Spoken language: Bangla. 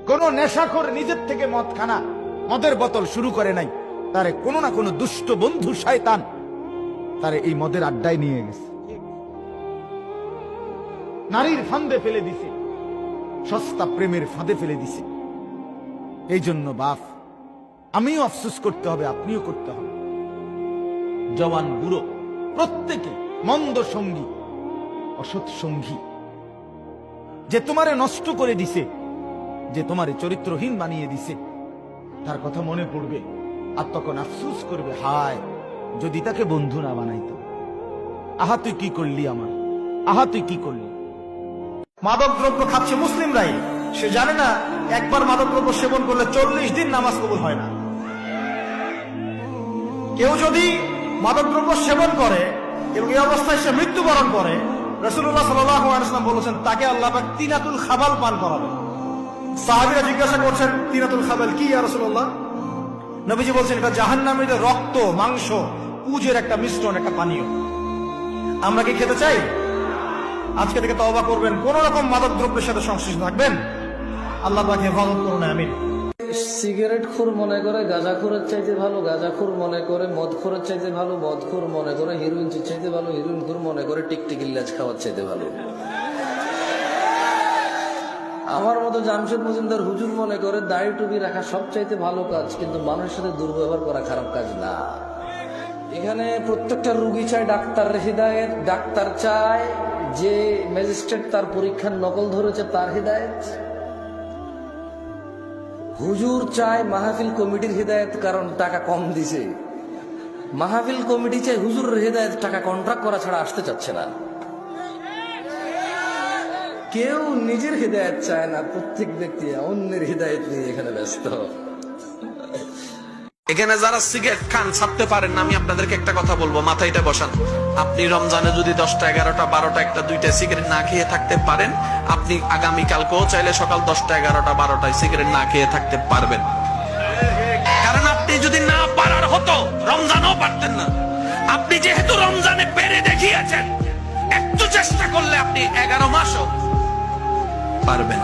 কোন নেশাখোর নিজের থেকে মদ খানা, মদের বোতল শুরু করে নাই, তারে কোনো না কোনো দুষ্ট বন্ধু শয়তান তারে এই মদের আড্ডায় নিয়ে গেছে, নারীর ফাঁদে ফেলে দিছে, সস্তা প্রেমের ফাঁদে ফেলে দিছে। এই জন্য বাপ, আমিও আফসোস করতে হবে, আপনিও করতে হবে। জওয়ান বুড়ো প্রত্যেকে মন্দ সঙ্গী, অসৎ সঙ্গী, যে তোমারে নষ্ট করে দিছে, যে তোমারে চরিত্রহীন বানিয়ে দিছে, তার কথা মনে পড়বে আর তখন আফসোস করবে, হায় যদি তাকে বন্ধু না বানাইতো। আহা তুই কি করলি আমার, আহা তুই কি করলি। মাদক দ্রব্য খাচ্ছে মুসলিমরাই, সে জানে না একবার মাদক দ্রব্য সেবন করলে 40 দিন নামাজ কবুল হয় না। কেউ যদি মাদক দ্রব্য সেবন করে এবং এই অবস্থায় সে মৃত্যুবরণ করে, রাসূলুল্লাহ সাল্লাল্লাহু আলাইহি ওয়াসাল্লাম বলেছেন তাকে আল্লাহ পাক তিনাতুল খাবাল পান করাবে। সাহাবীরা জিজ্ঞাসা করছেন তিনাতুল খাবাল কি ইয়া রাসূলুল্লাহ? নবীজি বলছেন এটা জাহান্নামীদের রক্ত, মাংস, পুজের একটা মিশ্রণ, একটা পানীয়। আমরা কি খেতে চাই? আজকে থেকে তওবা করবেন, কোন রকম মাদক দ্রব্যের সাথে সংশ্লিষ্ট থাকবেন। আল্লাহ পাক হেফাজত করুন, আমিন। সিগারেট খুর মনে করে গাঁজাখোরের চাইতে ভালো, গাঁজাখোর মনে করে মদখোরের চাইতে ভালো, মদখোর মনে করে হিরোইন চাইতে ভালো, হিরোইন খোর মনে করে টিকটিকির লেজ খাওয়ার চাইতে ভালো। আমার মতো জামশেদ মজুমদার হুজুর মনে করে দাড়ি টুপি রাখা সব চাইতে ভালো কাজ, কিন্তু মানুষের সাথে দুর্ব্যবহার করা খারাপ কাজ না। এখানে প্রত্যেকটা রুগী চায় ডাক্তার হিদায়েত, ডাক্তার চায় যে ম্যাজিস্ট্রেট তার পরীক্ষার নকল ধরেছে তার হিদায়েত, হুজুর চায় মাহফিল কমিটির হিদায়েত কারণ টাকা কম দিছে, মাহফিল কমিটি চায় হুজুরের হিদায়েত, টাকা কন্ট্রাক্ট করা ছাড়া আসতে চাচ্ছে না। কেউ নিজের হিদায়েত চায় না, প্রত্যেক ব্যক্তি অন্যের হিদায়েত নিয়ে এখানে ব্যস্ত। এখানে যারা সিগারেট খান ছাড়তে পারেন না, আমি আপনাদেরকে একটা কথা বলবো, মাথায়টা বসান। আপনি রমজানে যদি 10টা 11টা 12টা 1টা 2টা সিগারেট না খেয়ে থাকতে পারেন, আপনি আগামীকালকেও চাইলে সকাল 10টা 11টা 12টায় সিগারেট না খেয়ে থাকতে পারবেন। কারণ আপনি যদি না পারার হতো রমজানও পারতেন না। আপনি যেহেতু রমজানে পেরে দেখিয়েছেন, একটু চেষ্টা করলে আপনি 11 মাসও পারবেন।